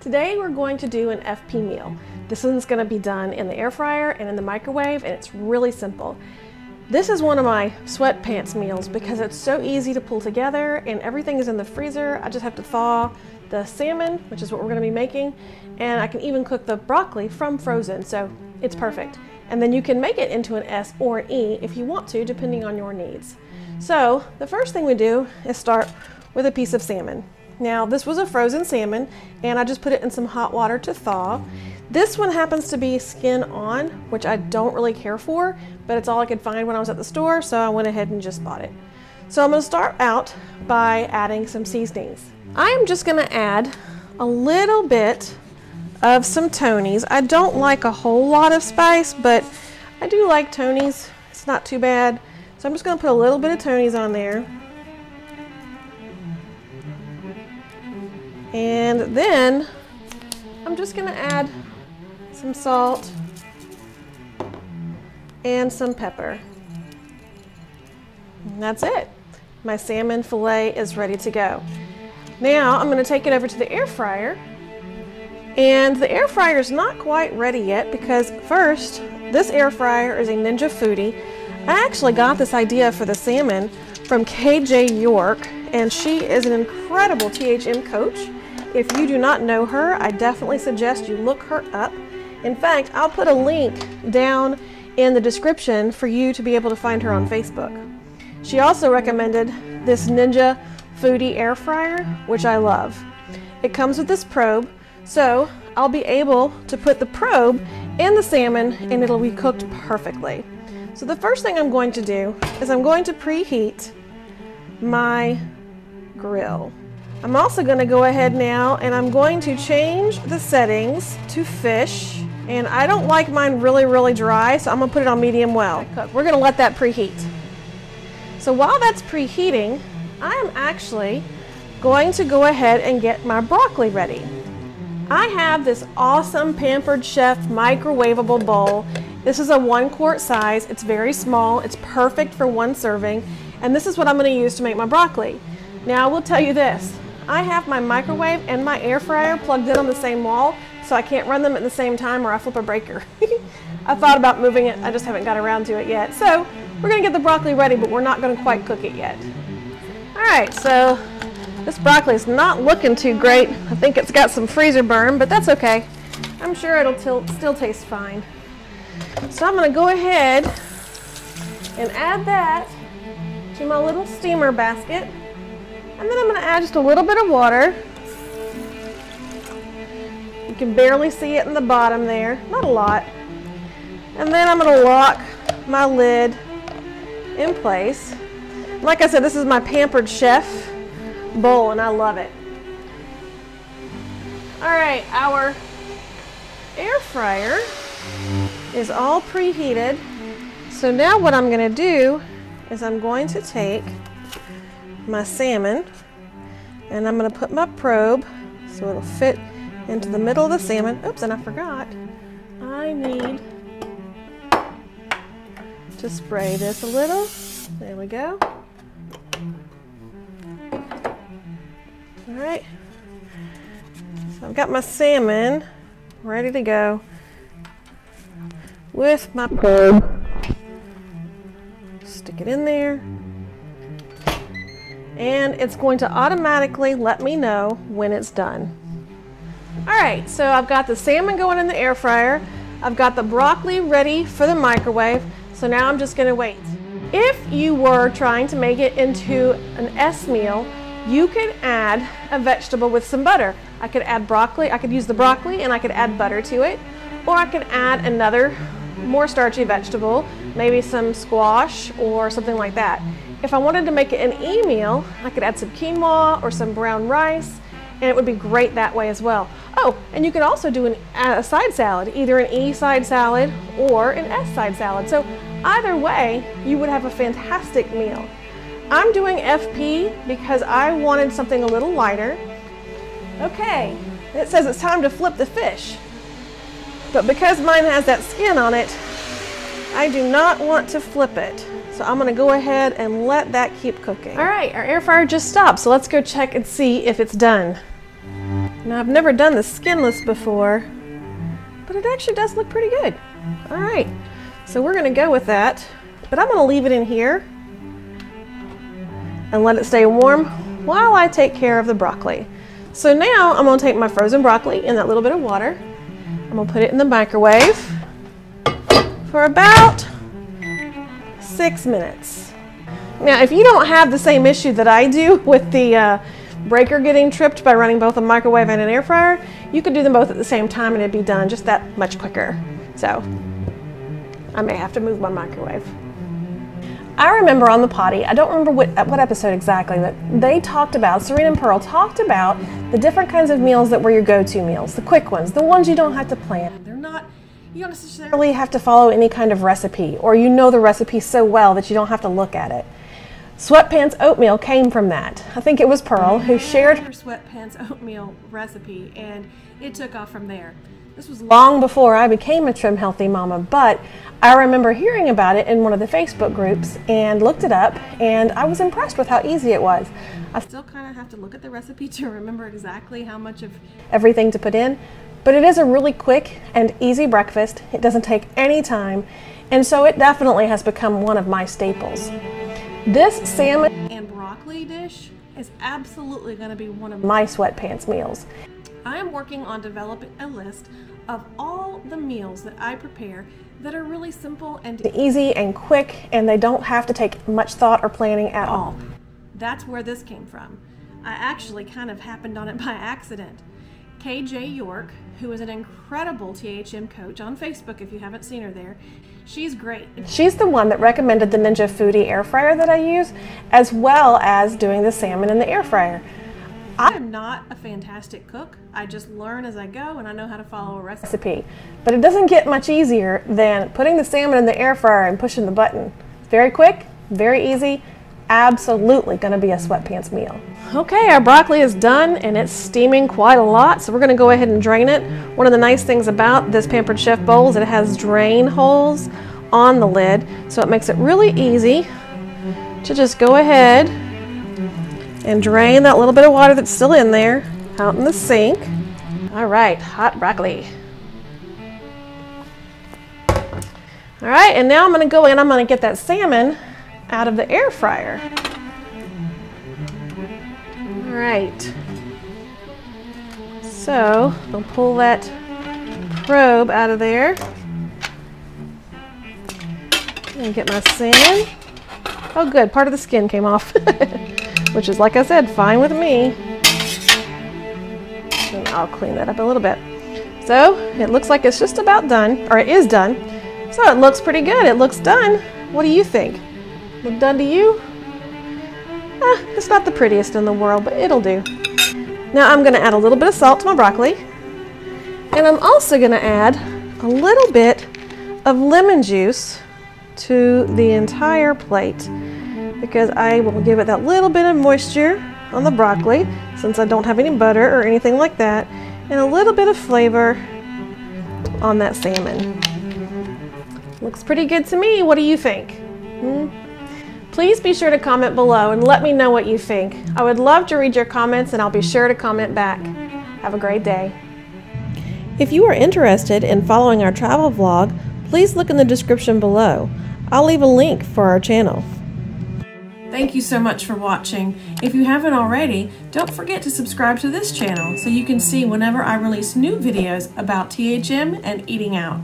Today we're going to do an FP meal. This one's going to be done in the air fryer and in the microwave, and it's really simple. This is one of my Sweatpants meals because it's so easy to pull together and everything is in the freezer. I just have to thaw the salmon, which is what we're going to be making, and I can even cook the broccoli from frozen, so it's perfect. And then you can make it into an S or an E if you want to, depending on your needs. So the first thing we do is start with a piece of salmon. Now this was a frozen salmon and I just put it in some hot water to thaw. This one happens to be skin on, which I don't really care for, but it's all I could find when I was at the store, so I went ahead and just bought it. So I'm going to start out by adding some seasonings. I am just going to add a little bit of some Tony's. I don't like a whole lot of spice, but I do like Tony's. It's not too bad. So I'm just going to put a little bit of Tony's on there. And then I'm just going to add some salt and some pepper. And that's it. My salmon fillet is ready to go. Now I'm going to take it over to the air fryer. And the air fryer is not quite ready yet because first, this air fryer is a Ninja Foodie. I actually got this idea for the salmon from KJ York, and she is an incredible THM coach. If you do not know her, I definitely suggest you look her up. In fact, I'll put a link down in the description for you to be able to find her on Facebook. She also recommended this Ninja Foodie air fryer, which I love. It comes with this probe, so I'll be able to put the probe in the salmon and it'll be cooked perfectly. So the first thing I'm going to do is I'm going to preheat my grill. I'm also going to go ahead now and I'm going to change the settings to fish, and I don't like mine really dry, so I'm going to put it on medium well. We're going to let that preheat. So while that's preheating, I am actually going to go ahead and get my broccoli ready. I have this awesome Pampered Chef microwavable bowl. This is a 1 quart size. It's very small. It's perfect for 1 serving, and this is what I'm going to use to make my broccoli. Now I will tell you this. I have my microwave and my air fryer plugged in on the same wall, so I can't run them at the same time or I flip a breaker. I thought about moving it, I just haven't got around to it yet. So we're going to get the broccoli ready, but we're not going to quite cook it yet. Alright, so this broccoli is not looking too great. I think it's got some freezer burn, but that's okay. I'm sure it'll still taste fine. So I'm going to go ahead and add that to my little steamer basket. And then I'm going to add just a little bit of water. You can barely see it in the bottom there, not a lot. And then I'm going to lock my lid in place. Like I said, this is my Pampered Chef bowl and I love it. Alright, our air fryer is all preheated. So now what I'm going to do is I'm going to take my salmon and I'm going to put my probe so it'll fit into the middle of the salmon. Oops, and I forgot. I need to spray this a little. There we go. Alright. So I've got my salmon ready to go with my probe. Stick it in there. And it's going to automatically let me know when it's done. Alright, so I've got the salmon going in the air fryer. I've got the broccoli ready for the microwave. So now I'm just going to wait. If you were trying to make it into an S meal, you could add a vegetable with some butter. I could add broccoli, I could use the broccoli and I could add butter to it. Or I could add another more starchy vegetable, maybe some squash or something like that. If I wanted to make it an E meal, I could add some quinoa or some brown rice, and it would be great that way as well. Oh, and you could also do a side salad, either an E side salad or an S side salad. So either way, you would have a fantastic meal. I'm doing FP because I wanted something a little lighter. Okay, it says it's time to flip the fish. But because mine has that skin on it, I do not want to flip it. So I'm going to go ahead and let that keep cooking. All right, our air fryer just stopped, so let's go check and see if it's done. Now I've never done the skinless before, but it actually does look pretty good. All right, so we're gonna go with that, but I'm gonna leave it in here and let it stay warm while I take care of the broccoli. So now I'm gonna take my frozen broccoli in that little bit of water. I'm gonna put it in the microwave for about 6 minutes. Now, if you don't have the same issue that I do with the breaker getting tripped by running both a microwave and an air fryer, you could do them both at the same time and it'd be done just that much quicker. So I may have to move my microwave. I remember on the potty, I don't remember what episode exactly, but they talked about, Serena and Pearl talked about the different kinds of meals that were your go-to meals, the quick ones, the ones you don't have to plan. They're not, you don't necessarily have to follow any kind of recipe, or you know the recipe so well that you don't have to look at it. Sweatpants oatmeal came from that. I think it was Pearl who shared her Sweatpants oatmeal recipe, and it took off from there. This was long before I became a Trim Healthy Mama, but I remember hearing about it in one of the Facebook groups and looked it up, and I was impressed with how easy it was. I still kind of have to look at the recipe to remember exactly how much of everything to put in, but it is a really quick and easy breakfast. It doesn't take any time, and so it definitely has become one of my staples. This salmon and broccoli dish is absolutely going to be one of my Sweatpants meals. I am working on developing a list of all the meals that I prepare that are really simple and easy and quick, and they don't have to take much thought or planning at all. That's where this came from. I actually kind of happened on it by accident. KJ York, who is an incredible THM coach on Facebook if you haven't seen her there, she's great. She's the one that recommended the Ninja Foodie air fryer that I use, as well as doing the salmon in the air fryer. I am not a fantastic cook. I just learn as I go, and I know how to follow a recipe. But it doesn't get much easier than putting the salmon in the air fryer and pushing the button. Very quick, very easy, absolutely going to be a Sweatpants meal. Okay, our broccoli is done and it's steaming quite a lot, so we're going to go ahead and drain it. One of the nice things about this Pampered Chef bowl is it has drain holes on the lid, so it makes it really easy to just go ahead and drain that little bit of water that's still in there out in the sink. All right, hot broccoli. All right, and now I'm going to go in, I'm going to get that salmon out of the air fryer. All right, so I'll pull that probe out of there and get my salmon. Oh good, part of the skin came off. Which is, like I said, fine with me. And I'll clean that up a little bit. So it looks like it's just about done, or it is done. So it looks pretty good. It looks done. What do you think? Look done to you? It's not the prettiest in the world, but it'll do. Now I'm going to add a little bit of salt to my broccoli. And I'm also going to add a little bit of lemon juice to the entire plate, because I will give it that little bit of moisture on the broccoli, since I don't have any butter or anything like that, and a little bit of flavor on that salmon. Looks pretty good to me. What do you think? Please be sure to comment below and let me know what you think. I would love to read your comments, and I'll be sure to comment back. Have a great day. If you are interested in following our travel vlog, please look in the description below. I'll leave a link for our channel. Thank you so much for watching. If you haven't already, don't forget to subscribe to this channel so you can see whenever I release new videos about THM and eating out.